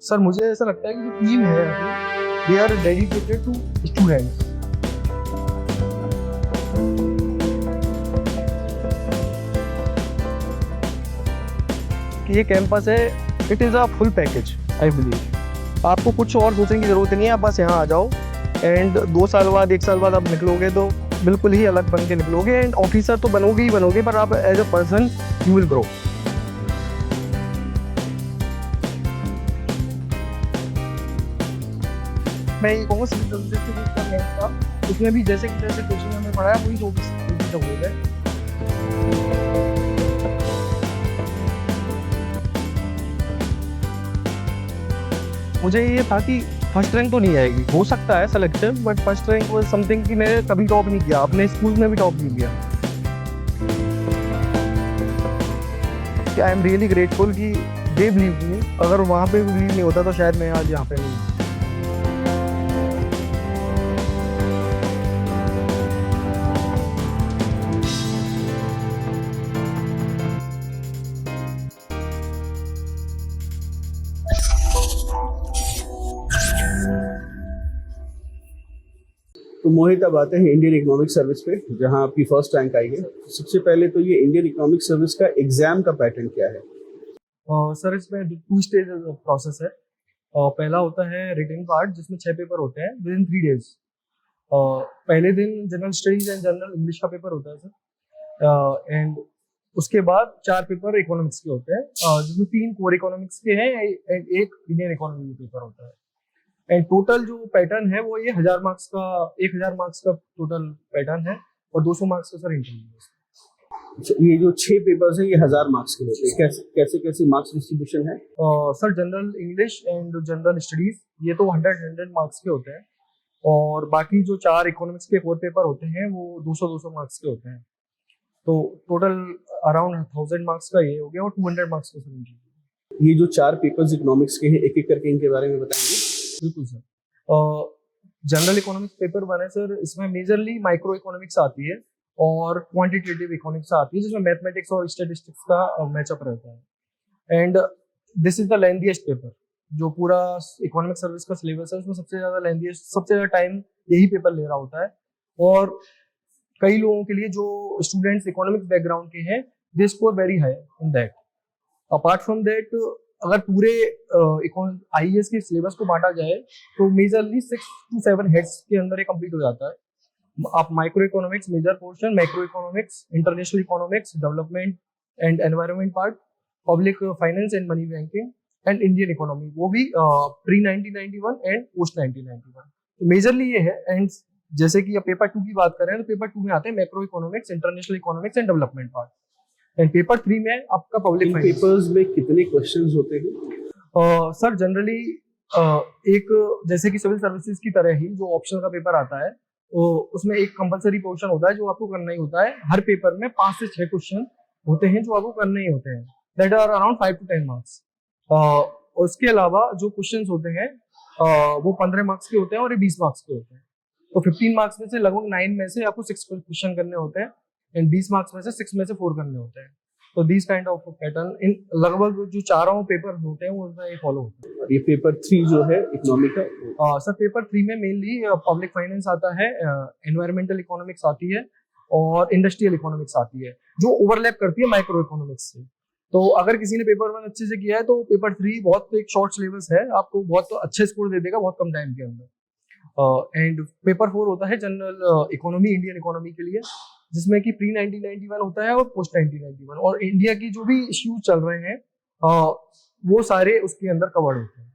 Sir मुझे ऐसा लगता है कि जो टीम है अभी they are dedicated to students. कि ये कैंपस है, it is a full package I believe. आपको कुछ और सोचने की ज़रूरत नहीं है, आप बस यहाँ आ जाओ एंड 2 साल बाद 1 साल बाद आप निकलोगे तो बिल्कुल ही अलग बन के निकलोगे एंड ऑफिसर तो बनोगे ही बनोगे, पर आप as a person you will grow. मैं ये कहूँगा सिविल सर्विसेज के कुछ करने का, उसमें भी जैसे कि जैसे कोचिंग में पढ़ाया वही जो भी है। मुझे ये था कि फर्स्ट रैंक तो नहीं आएगी, हो सकता है selection, but first rank was something कि मैंने कभी टॉप नहीं किया, अपने स्कूल में भी टॉप नहीं किया। आई एम रियली ग्रेटफुल कि दे बिलीव मी, अगर वहाँ पे बिलीव नहीं होता तो शायद मैं आज यहाँ पे नहीं। तो मोहित, अब आते हैं इंडियन इकोनॉमिक सर्विस पे, जहां आपकी फर्स्ट रैंक आई है। सबसे पहले तो ये इंडियन इकोनॉमिक सर्विस का एग्जाम का पैटर्न क्या है? सर इसमें 2 स्टेज प्रोसेस है। पहला होता है रिटन पार्ट, जिसमें 6 पेपर होते हैं विद इन 3 डेज। पहले दिन general studies and general English का पेपर होता है सर, एंड उसके बाद 4 पेपर इकोनॉमिक्स के होते हैं, जिसमें 3 कोर इकोनॉमिक्स के हैं एंड 1 इंडियन इकोनॉमी का पेपर होता है। एंड टोटल जो पैटर्न है वो ये 1000 मार्क्स का, 1000 मार्क्स का टोटल पैटर्न है और 200 मार्क्स का सर इंटरव्यू। ये जो 6 पेपर्स है ये 1000 मार्क्स के होते हैं। कैसे कैसे मार्क्स डिस्ट्रीब्यूशन है? Sir general English and general studies ये तो 100 मार्क्स के होते हैं, और बाकी जो 4 इकोनॉमिक्स के कोर पेपर होते हैं वो 200 मार्क्स के होते हैं। तो टोटल अराउंड 1000 मार्क्स का ये हो गया और 200 मार्क्स का सर इंटरव्यू। ये जो 4 पेपर्स इकोनॉमिक्स के हैं, एक एक करके इनके बारे में बताएंगे? बिल्कुल सर। जनरल इकोनॉमिक्स पेपर 1 है सर, इसमें मेजरली माइक्रो इकोनॉमिक्स आती है और क्वांटिटेटिव इकोनॉमिक्स आती है, जिसमें मैथमेटिक्स और स्टैटिस्टिक्स का मैचअप रहता है। And this is the lengthiest paper, जो पूरा इकोनॉमिक सर्विस का सिलेबस है उसमें सबसे ज्यादा लेंथीएस्ट, सबसे ज्यादा टाइम यही पेपर ले रहा होता है। और कई लोगों के लिए जो स्टूडेंट्स इकोनॉमिक्स बैकग्राउंड के हैं, they score very high in that. Apart from that, अगर पूरे आईएएस के सिलेबस को बांटा जाए तो मेजरली 6 to 7 हेड्स के अंदर ये कंप्लीट हो जाता है। आप micro economics major portion, macro economics, international economics, development and environment part, public finance and money banking and Indian economy, वो भी प्री 1991 एंड पोस्ट 1991। तो मेजरली ये है। एंड जैसे कि पेपर 2 की बात करें तो पेपर 2 में आते हैं macro economics, international economics and development part. And paper 3 में आपका पब्लिक फाइनेंस। पेपर्स में कितने क्वेश्चंस होते हैं? सर जनरली एक जैसे कि सिविल सर्विसेज की तरह ही जो ऑप्शनल का पेपर आता है, तो उसमें एक कंपलसरी पोर्शन होता है जो आपको करना ही होता है। हर पेपर में 5 से 6 क्वेश्चन होते हैं जो आपको करने ही होते हैं, that are around 5 to 10 marks. उसके अलावा जो क्वेश्चन होते हैं वो 15 मार्क्स के होते हैं और ये 20 मार्क्स के होते हैं। तो 15 मार्क्स में से लगभग 9 में से आपको 6 क्वेश्चन करने होते हैं एंड 20 मार्क्स में से 6 में से 4 करने होते हैं। तो this kind of pattern in लगभग जो चारों पेपर होते हैं वो उसमें फॉलो होते हैं। ये पेपर 3 जो है इकोनॉमी का, सर पेपर 3 में मेनली पब्लिक फाइनेंस आता है, एनवायरमेंटल इकोनॉमिक्स आती है और इंडस्ट्रियल इकोनॉमिक्स आती है, जो ओवरलैप करती है माइक्रो इकोनॉमिक्स से। तो अगर किसी ने पेपर 1 अच्छे से किया है तो पेपर 3 बहुत एक शॉर्ट सिलेबस है, आपको बहुत अच्छे स्कोर दे देगा बहुत कम टाइम के अंदर। एंड पेपर 4 होता है जनरल इकोनॉमी, इंडियन इकोनॉमी के लिए, जिसमें कि प्री 1991 होता है और पोस्ट 1991, और इंडिया की जो भी इश्यूज चल रहे हैं वो सारे उसके अंदर कवर्ड होते हैं।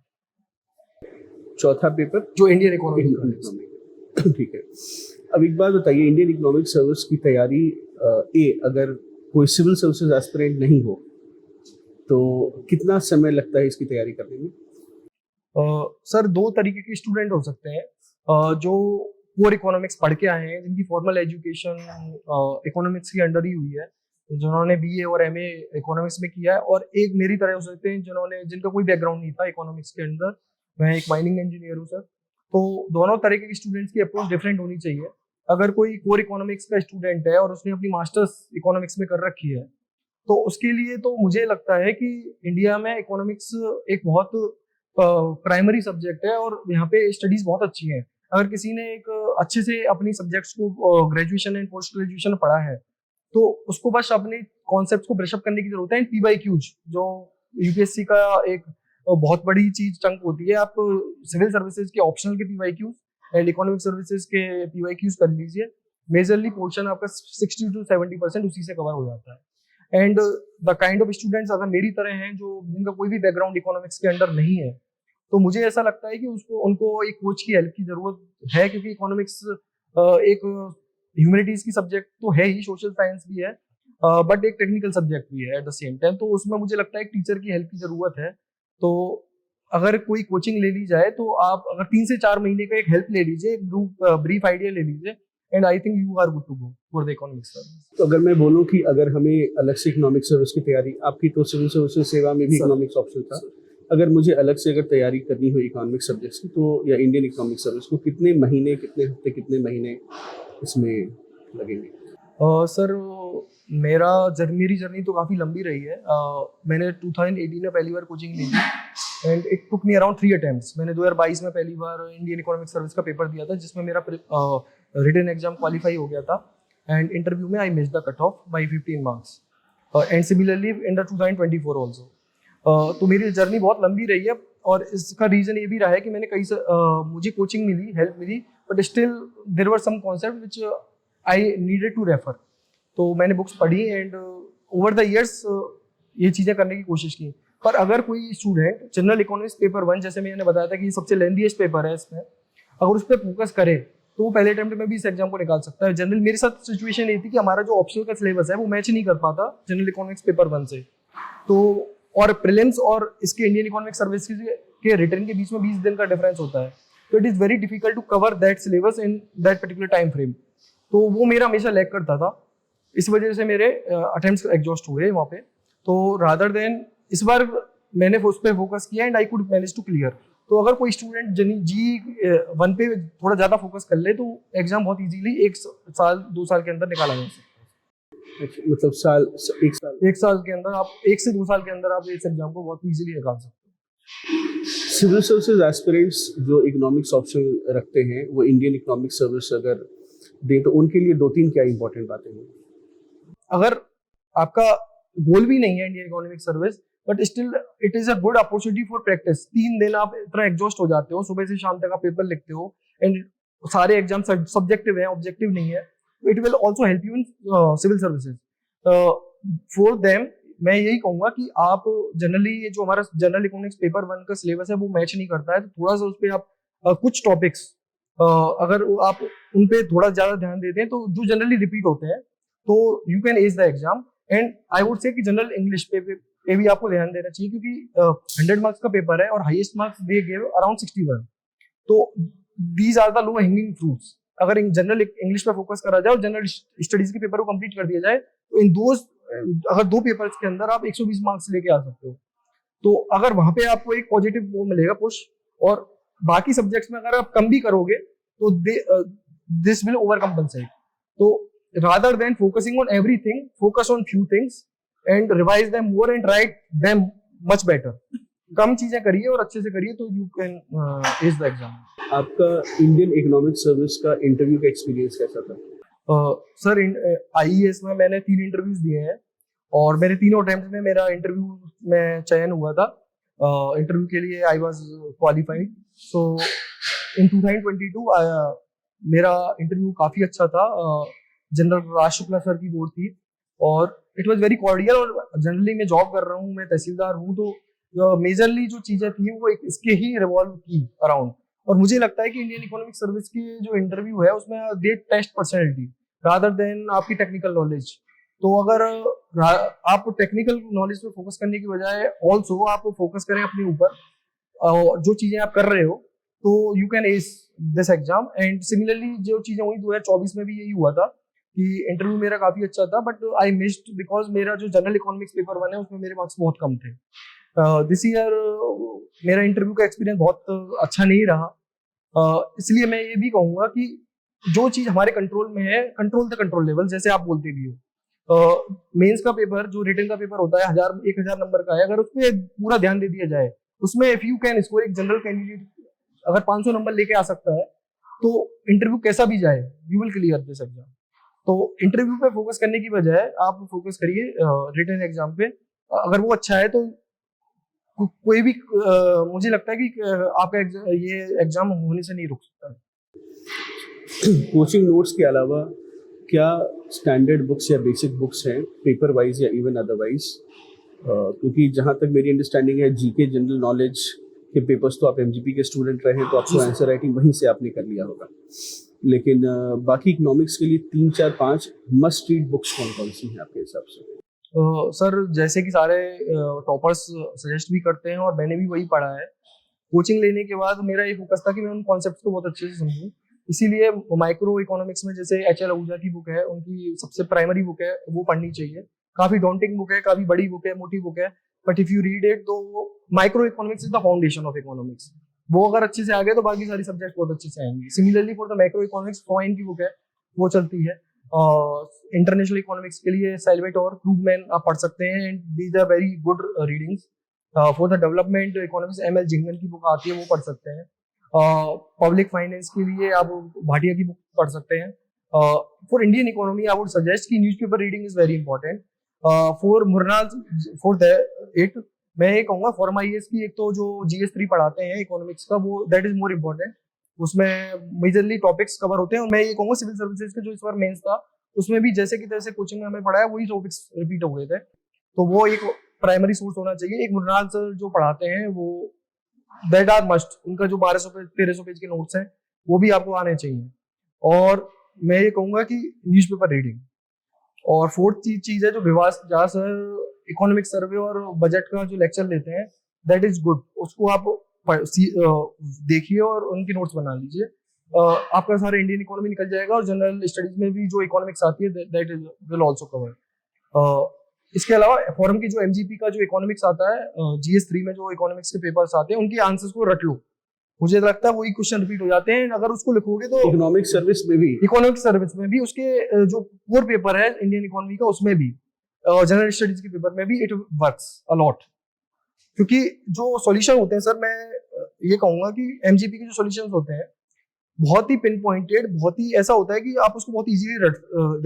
चौथा पेपर जो इंडियन इकोनॉमी। ठीक है। अब एक बात बताइए, इंडियन इकोनॉमिक सर्विस की तैयारी अगर कोई सिविल सर्विसेज एस्पिरेंट नहीं हो तो कितना समय लगता है इसकी तैयारी करने में? सर 2 तरीके के स्टूडेंट हो सकते हैं, जो कोर इकोनॉमिक्स पढ़ के आए हैं, जिनकी फॉर्मल एजुकेशन इकोनॉमिक्स के अंडर ही हुई है, जिन्होंने बीए और एमए इकोनॉमिक्स में किया है, और एक मेरी तरह हो सकते हैं जिनका कोई बैकग्राउंड नहीं था इकोनॉमिक्स के अंदर। मैं एक माइनिंग इंजीनियर हूँ सर। तो दोनों तरीके के स्टूडेंट्स की अप्रोच डिफरेंट होनी चाहिए। अगर कोई कोर इकोनॉमिक्स का स्टूडेंट है और उसने अपनी मास्टर्स इकोनॉमिक्स में कर रखी है, तो उसके लिए तो मुझे लगता है कि इंडिया में इकोनॉमिक्स एक बहुत प्राइमरी सब्जेक्ट है और यहाँ पे स्टडीज बहुत अच्छी हैं। अगर किसी ने एक अच्छे से अपनी सब्जेक्ट्स को ग्रेजुएशन एंड पोस्ट ग्रेजुएशन पढ़ा है तो उसको बस अपने कॉन्सेप्ट्स को ब्रशअप करने की जरूरत है। एंड PYQs जो यूपीएससी का एक बहुत बड़ी चीज चंक होती है, आप सिविल सर्विसेज के ऑप्शनल के PYQs एंड इकोनॉमिक सर्विसेज के PYQs कर लीजिए। मेजरली पोर्शन आपका 60 to 70% उसी से कवर हो जाता है। And the kind of students अगर मेरी तरह हैं जो जिनका कोई भी बैकग्राउंड इकोनॉमिक्स के अंडर नहीं है, तो मुझे ऐसा लगता है कि उनको एक कोच की हेल्प की जरूरत है, क्योंकि इकोनॉमिक्स एक ह्यूमैनिटीज की सब्जेक्ट तो है ही, सोशल साइंस भी है, बट एक टेक्निकल सब्जेक्ट भी है एट द सेम टाइम। तो उसमें मुझे लगता है एक टीचर की हेल्प की जरूरत है। तो अगर कोई कोचिंग ले ली जाए तो आप अगर 3 से 4 महीने का एक हेल्प ले लीजिए, एक ब्रीफ आइडिया ले लीजिए, and I think you are good to go for the economic service. तो अगर मैं बोलूँ कि अगर हमें अलग से इकोनॉमिक सर्विस की तैयारी, आपकी तो सिविल सर्विसेज सेवा में भी इकोनॉमिक्स ऑप्शन था, अगर मुझे अलग से अगर तैयारी करनी हो इकोनॉमिक सब्जेक्ट्स की, तो या इंडियन इकोनॉमिक सर्विस को कितने महीने, कितने हफ्ते, कितने महीने इसमें लगेंगे? सर मेरी जर्नी तो काफ़ी लंबी रही है। मैंने 2018 में पहली बार कोचिंग ली थी and it took me around 3 attempts. मैंने 2022 में पहली बार इंडियन इकोनॉमिक सर्विस का पेपर दिया था, जिसमें मेरा रिटन एग्जाम क्वालिफाई हो गया था एंड इंटरव्यू में I miss the cut off by 15 marks and similarly in the 2024 also. तो मेरी जर्नी बहुत लंबी रही है और इसका रीजन ये भी रहा है कि मैंने मुझे कोचिंग मिली, हेल्प मिली, but still there were some concept which I needed to refer. तो मैंने बुक्स पढ़ी एंड ओवर द इयर्स ये चीज़ें करने की कोशिश की। पर अगर कोई स्टूडेंट जनरल इकोनॉमिक्स पेपर 1, जैसे मैंने बताया था कि ये सबसे लेंथीएस्ट पेपर है, इसमें अगर उस पर फोकस करे तो वो पहले अटेम्प्ट में भी इस एग्जाम को निकाल सकता है। जनरल मेरे साथ सिचुएशन ये थी कि हमारा जो ऑप्शनल का सिलेबस है वो मैच नहीं कर पाता जनरल इकोनॉमिक्स पेपर 1 से, तो और प्रीलिम्स और इसके इंडियन इकोनॉमिक सर्विस के रिटर्न के बीच में 20 दिन का डिफरेंस होता है। तो it is very difficult to cover that syllabus in that particular time frame. तो वो मेरा हमेशा लैग करता था, इस वजह से मेरे अटेम्प्ट्स एग्जॉस्ट हुए वहाँ पे। तो रादर देन इस बार मैंने उस पर फोकस किया and I could manage to clear. तो अगर कोई स्टूडेंट G1 पे थोड़ा ज़्यादा फोकस कर ले तो एग्जाम बहुत इजीली 1 साल 2 साल के अंदर निकाला जा सकता है। अच्छा, मतलब एक साल के अंदर आप 1 से 2 साल के अंदर आप इस एग्जाम को बहुत इजीली निकाल सकते हो। सिविल सर्विसेज एस्पिरेंट्स जो इकोनॉमिक्स ऑप्शन रखते हैं, वो इंडियन इकोनॉमिक सर्विस अगर दें तो उनके लिए 2-3 क्या इंपॉर्टेंट बातें हैं? अगर आपका गोल भी नहीं है Indian economic service, but still it is a good opportunity for practice. 3 दिन आप इतना एग्जॉस्ट हो जाते हो, सुबह से शाम तक आप पेपर लिखते हो एंड सारे एग्जाम सब्जेक्टिव है, ऑब्जेक्टिव नहीं है। It will also help you in civil services. For them मैं यही कहूंगा कि आप जनरली जो हमारा जनरल इकोनॉमिक्स पेपर 1 का सिलेबस है वो मैच नहीं करता है, तो थोड़ा सा उस पर आप कुछ टॉपिक्स अगर आप उन पे थोड़ा ज्यादा ध्यान देते हैं तो जो जनरली रिपीट होते हैं, तो you can ace the exam. And I would say कि जनरल इंग्लिश पे भी आपको ध्यान देना चाहिए, क्योंकि 100 मार्क्स का पेपर है और highest marks they give around 61। तो these are the low hanging fruits. अगर जनरल इंग्लिश पे फोकस करा जाए और जनरल स्टडीज के पेपर को कंप्लीट कर दिया जाए तो इन दो अगर 2 पेपर्स के अंदर आप 120 मार्क्स लेके आ सकते हो। तो अगर वहां पे आपको एक पॉजिटिव वो मिलेगा पुश, और बाकी सब्जेक्ट्स में अगर आप कम भी करोगे तो दिस विल ओवर कंपनसेट। तो rather than focusing on everything, focus on few things and revise them more and write them much better. कम चीजें करिए और अच्छे से करिए तो you can ace the exam. आपका इंडियन इकोनॉमिक सर्विस का इंटरव्यू का एक्सपीरियंस कैसा था? सर IES में मैंने 3 इंटरव्यूज दिए हैं और मेरे तीनों अटेम्प्ट में मेरा इंटरव्यू में चयन हुआ था। इंटरव्यू के लिए आई वाज क्वालिफाइड। सो इन 2022 मेरा इंटरव्यू काफी अच्छा था। जनरल राज शुक्ला सर की बोर्ड थी और इट वाज वेरी कॉर्डियल। और जनरली मैं जॉब कर रहा हूँ, मैं तहसीलदार हूँ, तो मेजरली जो चीजें थी वो इसके ही रिवॉल्व की अराउंड। और मुझे लगता है कि इंडियन इकोनॉमिक सर्विस की जो इंटरव्यू है उसमें दे टेस्ट पर्सनैलिटी रादर देन आपकी टेक्निकल नॉलेज। तो अगर आप टेक्निकल नॉलेज पे फोकस करने की बजाय ऑल्सो आप फोकस करें अपने ऊपर, जो चीजें आप कर रहे हो, तो you can S this exam. And similarly जो चीजें हुई 2024 में भी यही हुआ था कि इंटरव्यू मेरा काफी अच्छा था, बट आई मिस्ड बिकॉज मेरा जो जनरल इकोनॉमिक्स पेपर 1 है उसमें मेरे मार्क्स बहुत कम थे। दिस ईयर मेरा इंटरव्यू का एक्सपीरियंस बहुत अच्छा नहीं रहा। इसलिए मैं ये भी कहूंगा कि जो चीज हमारे कंट्रोल में है, कंट्रोल द कंट्रोल लेवल, जैसे आप बोलते भी हो। मेंस का पेपर जो रिटन का पेपर होता है 1000 नंबर का है, अगर उस पर पूरा ध्यान दे दिया जाए उसमें इफ यू कैन स्कोर, एक जनरल कैंडिडेट अगर 500 नंबर लेके आ सकता है तो इंटरव्यू कैसा भी जाए you will clear this exam. तो इंटरव्यू पे फोकस करने की बजाय आप फोकस करिए रिटन एग्जाम पे। अगर वो अच्छा है तो कोई भी मुझे लगता है कि आपका ये एग्जाम होने से नहीं रुक सकता। कोचिंग नोट्स के अलावा क्या स्टैंडर्ड बुक्स या बेसिक बुक्स हैं पेपर वाइज या इवन अदरवाइज? क्योंकि जहाँ तक मेरी अंडरस्टैंडिंग है जीके जनरल नॉलेज के पेपर्स तो आप एमजीपी के स्टूडेंट रहे हैं तो आपको आंसर राइटिंग वहीं से आपने कर लिया होगा, लेकिन बाकी इकोनॉमिक्स के लिए 3 4 5 मस्ट रीड बुक्स कौन कौन सी हैं आपके हिसाब से? सर जैसे कि सारे टॉपर्स सजेस्ट भी करते हैं और मैंने भी वही पढ़ा है। कोचिंग लेने के बाद मेरा ये फोकस था कि मैं उन कॉन्सेप्ट्स को बहुत अच्छे से समझूं, इसीलिए माइक्रो इकोनॉमिक्स में जैसे एच एल आहूजा की बुक है, उनकी सबसे प्राइमरी बुक है, वो पढ़नी चाहिए। काफी डॉन्टिंग बुक है, काफी बड़ी बुक है, मोटी बुक है, but if you read it तो micro economics is the foundation of economics. वो अगर अच्छे से आ गए तो बाकी सारी सब्जेक्ट बहुत अच्छे से आएंगे। Similarly for the macro economics foehn की बुक है, वो चलती है। इंटरनेशनल इकोनॉमिक्स के लिए सैल्वेटोर क्रूगमैन आप पढ़ सकते हैं, and these are very good readings. For the development economics ML Jhingan की बुक आती है, वो पढ़ सकते हैं। पब्लिक फाइनेंस के लिए आप भाटिया की बुक पढ़ सकते हैं। For Indian economy I would suggest कि newspaper reading is very important. For Mrunal for it मैं ये कहूंगा ForumIAS की एक तो जो GS3 पढ़ाते हैं इकोनॉमिक्स का, वो दैट इज मोर इम्पोर्टेंट। उसमें मेजरली टॉपिक्स कवर होते हैं। और मैं ये कहूंगा सिविल सर्विसेज का जो इस बार मेंस था उसमें भी जैसे कि तैसे कोचिंग में हमें पढ़ाया वही टॉपिक्स रिपीट हो गए थे, तो वो एक प्राइमरी सोर्स होना चाहिए। एक मुरनाल सर जो पढ़ाते हैं वो दैट आर मस्ट, उनका जो 1200 पेज 1300 पेज के नोट्स हैं वो भी आपको आने चाहिए। और मैं ये कहूंगा कि न्यूज़पेपर रीडिंग। और फोर्थ चीज है जो विवास झा सर इकोनॉमिक सर्वे और बजट का जो लेक्चर लेते हैं दैट इज गुड, उसको आप देखिए और उनकी नोट्स बना लीजिए। आपका सारा इंडियन इकोनॉमी निकल जाएगा और जनरल स्टडीज में भी जो इकोनॉमिक्स आती है that is will also cover. इसके अलावा फॉरम की जो एमजीपी का जो इकोनॉमिक्स आता है GS3 में जो इकोनॉमिक्स के पेपर्स आते हैं उनके आंसर्स को रट लो, मुझे लगता है वही क्वेश्चन रिपीट हो जाते हैं। अगर उसको लिखोगे तो इकोनॉमिक सर्विस में भी उसके जो कोर पेपर है इंडियन इकोनॉमी का उसमें भी जनरल स्टडीज के पेपर में भी इट वर्क्स अ लॉट। क्योंकि जो सॉल्यूशन होते हैं सर, मैं ये कहूंगा कि एमजीपी के जो सॉल्यूशंस होते हैं बहुत ही पिन पॉइंटेड, बहुत ही ऐसा होता है कि आप उसको बहुत इजीली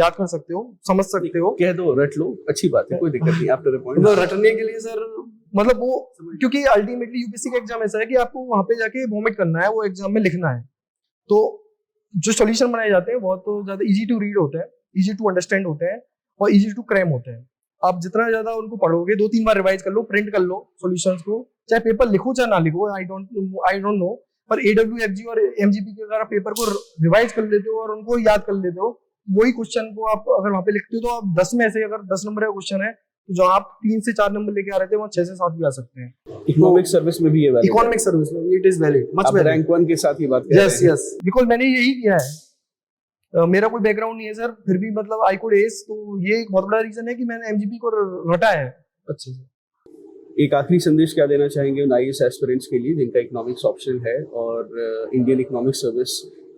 याद कर सकते हो, समझ सकते हो। कह दो रट लो, अच्छी बात है, कोई दिक्कत नहीं। आफ्टर द पॉइंट तो रटने के लिए सर मतलब वो, क्योंकि अल्टीमेटली यूपीएससी का एग्जाम ऐसा है कि आपको वहां पे जाके वॉमिट करना है, वो एग्जाम में लिखना है। तो जो सॉल्यूशन बनाए जाते हैं बहुत तो ज्यादा इजी टू रीड होते हैं, इजी टू अंडरस्टैंड होते हैं और इजी टू क्रैम होते हैं। आप जितना ज्यादा उनको पढ़ोगे, 2-3 बार रिवाइज कर लो, प्रिंट कर लो सॉल्यूशंस को, चाहे पेपर लिखो चाहे ना लिखो, आई डोंट नो, पर AWFG और MGP के अगर आप पेपर को रिवाइज कर लेते हो और उनको याद कर लेते हो, वही क्वेश्चन को आप अगर वहां पे लिखते हो तो आप 10 में से अगर 10 नंबर का क्वेश्चन है तो जो आप 3 से 4 नंबर लेके आ रहे थे वहाँ 6 से 7 भी आ सकते हैं। इकोनॉमिक सर्विस में भी ये वैलिड, इकोनॉमिक सर्विस में it is valid, much valid. Rank 1 के साथ ही बात कर रहे हैं। यस बिकॉज मैंने यही किया है। मेरा कोई बैकग्राउंड नहीं है सर, फिर भी मतलब आई कुड एस, तो ये एक बहुत बड़ा रीजन है कि मैंने एमजीपी को रटा है अच्छे से। एक आखिरी संदेश क्या देना चाहेंगे उन IAS एस्पिरेंट्स के लिए जिनका इकोनॉमिक्स ऑप्शन है और Indian economic service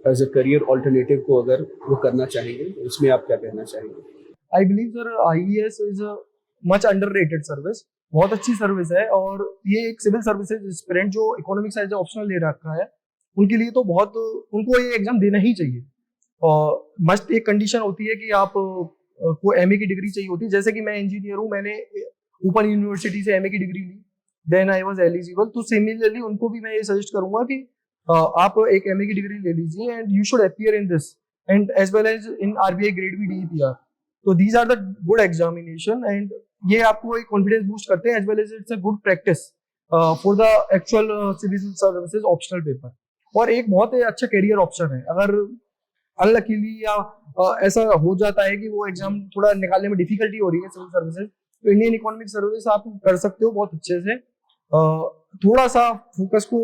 as a career alternative को अगर वो करना चाहेंगे, इसमें आप क्या कहना चाहेंगे? I believe sir IAS is a much underrated service, बहुत अच्छी सर्विस है। और ये एक सिविल सर्विसेज एस्पिरेंट जो इकोनॉमिक्स एज ऑप्शनल ले रखा है उनके लिए तो बहुत, उनको ये एग्जाम देना ही चाहिए। और मस्ट एक कंडीशन होती है कि आप को MA की डिग्री चाहिए होती है। जैसे कि मैं इंजीनियर हूँ, मैंने ओपन यूनिवर्सिटी से MA की डिग्री ली, देन आई वाज एलिजिबल। तो सिमिलरली उनको भी मैं ये सजेस्ट करूंगा कि आप एक MA की डिग्री ले लीजिए and you should appear in this and as well as in RBI grade भी DEPR। तो these are the good examination and ये आपको एक कॉन्फिडेंस बूस्ट करते हैं as well as it's a good practice for the actual civil services optional paper. और एक बहुत ही अच्छा करियर ऑप्शन है। अगर अनलकीली या ऐसा हो जाता है कि वो एग्जाम थोड़ा निकालने में डिफिकल्टी हो रही है सिविल सर्विसेज, तो इंडियन इकोनॉमिक सर्विस आप कर सकते हो बहुत अच्छे से। थोड़ा सा फोकस को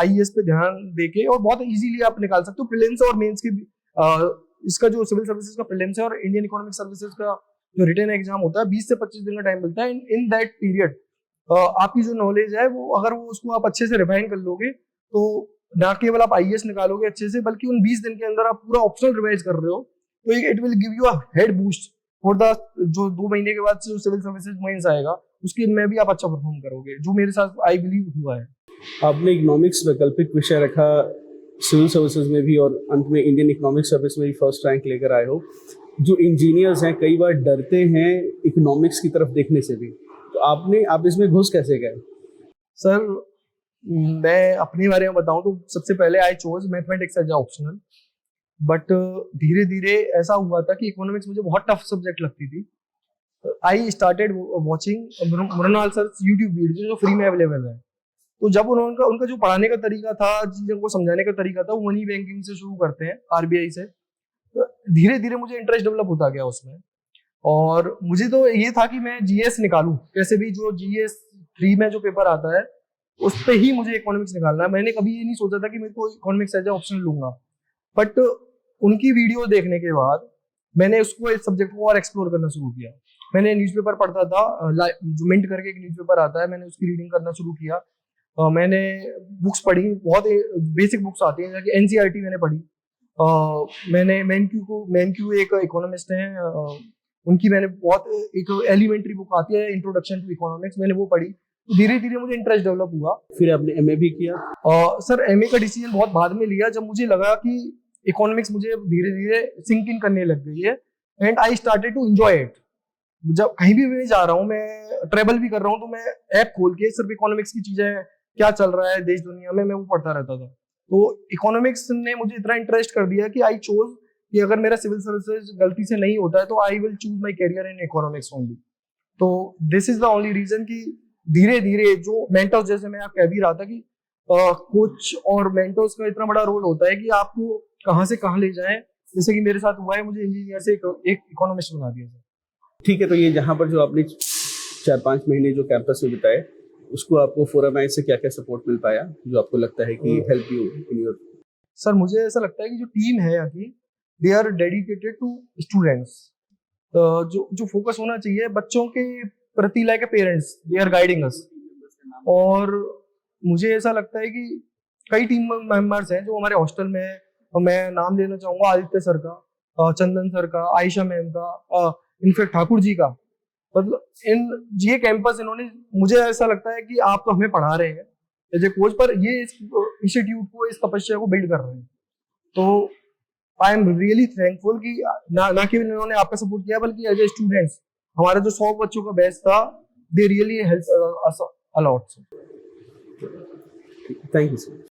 IAS पे ध्यान देके और बहुत इजीली आप निकाल सकते हो। प्रीलिम्स और मेंस की इसका जो सिविल सर्विसेज का प्रीलिम्स है और इंडियन इकोनॉमिक सर्विसेज का जो रिटन एग्जाम होता है 20 से 25 दिन का टाइम मिलता है। इन दैट पीरियड आपकी जो नॉलेज है वो अगर वो उसको आप अच्छे से रिफाइन कर लोगे तो ना केवल आप IAS निकालोगे अच्छे से, बल्कि उन 20 दिन के अंदर आप पूरा ऑप्शनल रिवाइज कर रहे हो तो it will give you a head boost for the जो 2 महीने के बाद जो सिविल सर्विसेज मेंस आएगा उसके में भी आप अच्छा परफॉर्म करोगे, जो मेरे साथ आई बिलीव हुआ है। आपने इकोनॉमिक्स वैकल्पिक विषय रखा, सिविल सर्विसेज में भी और अंत में इंडियन इकोनॉमिक सर्विस में भी फर्स्ट रैंक लेकर आए हो। जो इंजीनियर्स हैं कई बार डरते हैं इकोनॉमिक्स की तरफ देखने से भी, तो आप इसमें घुस कैसे गए? सर मैं अपने बारे में बताऊं तो सबसे पहले I chose mathematics as optional, but धीरे धीरे ऐसा हुआ था कि इकोनॉमिक्स मुझे बहुत टफ सब्जेक्ट लगती थी। I started watching Mrinal sir YouTube video जो फ्री में अवेलेबल है। तो जब उनका उनका जो पढ़ाने का तरीका था, चीजों को समझाने का तरीका था, वो मनी बैंकिंग से शुरू करते हैं, आरबीआई से, तो धीरे धीरे मुझे इंटरेस्ट डेवलप होता गया उसमें। और मुझे तो ये था कि मैं जीएस निकालूं कैसे भी, जो जीएस 3 में जो पेपर आता है उस पे ही मुझे इकोनॉमिक्स निकालना है। मैंने कभी ये नहीं सोचा था कि मेरे को इकोनॉमिक्स एज ए ऑप्शन लूंगा, बट उनकी वीडियो देखने के बाद मैंने उसको, इस सब्जेक्ट को और एक्सप्लोर करना शुरू किया। मैंने न्यूज़पेपर पढ़ता था, जो मिंट करके एक न्यूज़पेपर आता है, मैंने उसकी रीडिंग करना शुरू किया। मैंने बुक्स पढ़ी, बहुत बेसिक बुक्स आती हैं, जैसे एनसीईआरटी मैंने पढ़ी। मैंने मैनक्यू एक इकोनॉमिस्ट हैं, उनकी मैंने बहुत एक एलिमेंट्री बुक आती है, इंट्रोडक्शन टू इकोनॉमिक्स, मैंने वो पढ़ी। तो धीरे धीरे मुझे इंटरेस्ट डेवलप हुआ। फिर आपने एमए भी किया? सर एमए का डिसीजन बहुत बाद में लिया, जब मुझे लगा कि इकोनॉमिक्स मुझे धीरे धीरे सिंक इन करने लग गई है, and I started to enjoy it. जब कहीं भी मैं जा रहा हूँ, मैं ट्रेवल भी कर रहा हूँ, तो मैं ऐप खोल के सिर्फ इकोनॉमिक्स की चीजें, क्या चल रहा है देश दुनिया में, मैं वो पढ़ता रहता था। तो इकोनॉमिक्स ने मुझे इतना इंटरेस्ट कर दिया कि आई चोज कि अगर मेरा सिविल सर्विसेज गलती से नहीं होता है तो I will choose my career in economics only. तो this is the only reason कि धीरे धीरे जो मेंटर्स, जैसे मैं आप कह भी रहा था कि कोच और मेंटर्स का इतना बड़ा रोल होता है कि आपको कहाँ से कहाँ ले जाए। जैसे कि मेरे साथ हुआ है, मुझे इंजीनियर से एक इकोनॉमिस्ट बना दिया सर। ठीक है, तो ये जहाँ पर जो आपने 4-5 महीने जो कैंपस में बिताए, उसको आपको फोरम से क्या क्या सपोर्ट मिल पाया जो आपको लगता है कि help you in your? Sir मुझे ऐसा लगता है कि जो टीम है यहाँ की, they are dedicated to students. जो फोकस होना चाहिए बच्चों के प्रति, like a parents, they are guiding us. और मुझे ऐसा लगता है कि कई टीम मेंबर्स हैं जो हमारे हॉस्टल में है, और मैं नाम लेना चाहूंगा आदित्य सर का, चंदन सर का, आयशा मैम का, इनफेक्ट ठाकुर जी का। मतलब ये कैंपस, इन्होंने, मुझे ऐसा लगता है कि आप तो हमें पढ़ा रहे हैं एज ए कोच, पर ये इस इंस्टीट्यूट को, इस तपस्या को बिल्ड कर रहे हैं। तो आई एम रियली थैंकफुल कि ना केवल इन्होंने आपका सपोर्ट किया, बल्कि एज ए स्टूडेंट्स, हमारा जो 100 बच्चों का बैच था, they really help us a lot. Thank you sir.